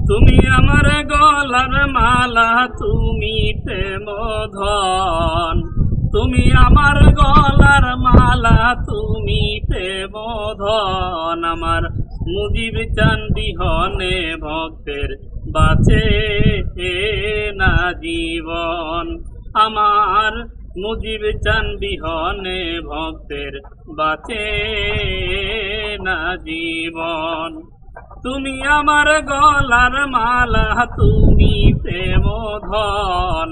তুমি আমার গলার মালা, তুমি প্রেম ধন। তুমি আমার গলার মালা, তুমি প্রেম ধন। আমার মুজিব চান বিহনে ভক্তের বাঁচে না জীবন। আমার মুজিব চান বিহনে ভক্তের বাঁচে না জীবন। তুমি আমার গলার মালা, তুমি প্রেম ধন।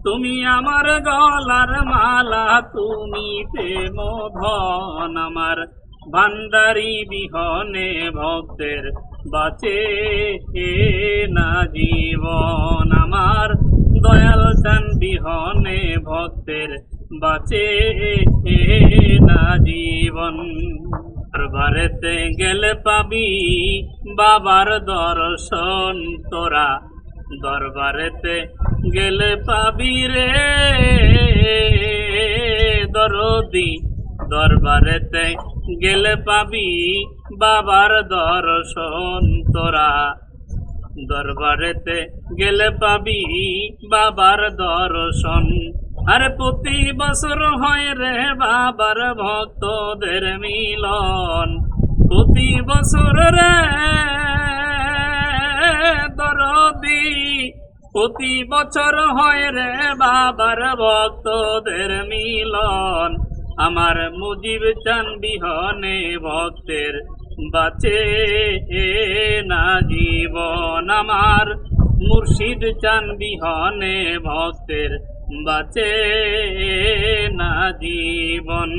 তুমি আমার গলার মালা, তুমি প্রেম ধন। আমার ভান্ডারি বিহনে ভক্তের বাঁচে না জীবন। আমার দয়াল চান বিহনে ভক্তের বাঁচে না জীবন। দরবারেতে গেলে পাবি বাবার দর্শন তোরা, দরবারেতে গেলে পাবি রে দরদি। দরবারেতে গেলে পাবি বাবার দর্শন তোরা, দরবারেতে গেলে পাবি বাবার দর্শন। আরে প্রতি বছর হয় রে বাবার ভক্তদের মিলন, প্রতি বছর রে দরদি, প্রতি বছর হয় রে বাবার ভক্তদের মিলন। আমার মুজিব চান বিহনে ভক্তের বাঁচে না জীবন। আমার মুর্শিদ চান বিহনে ভক্তের বাঁচে না জীবন।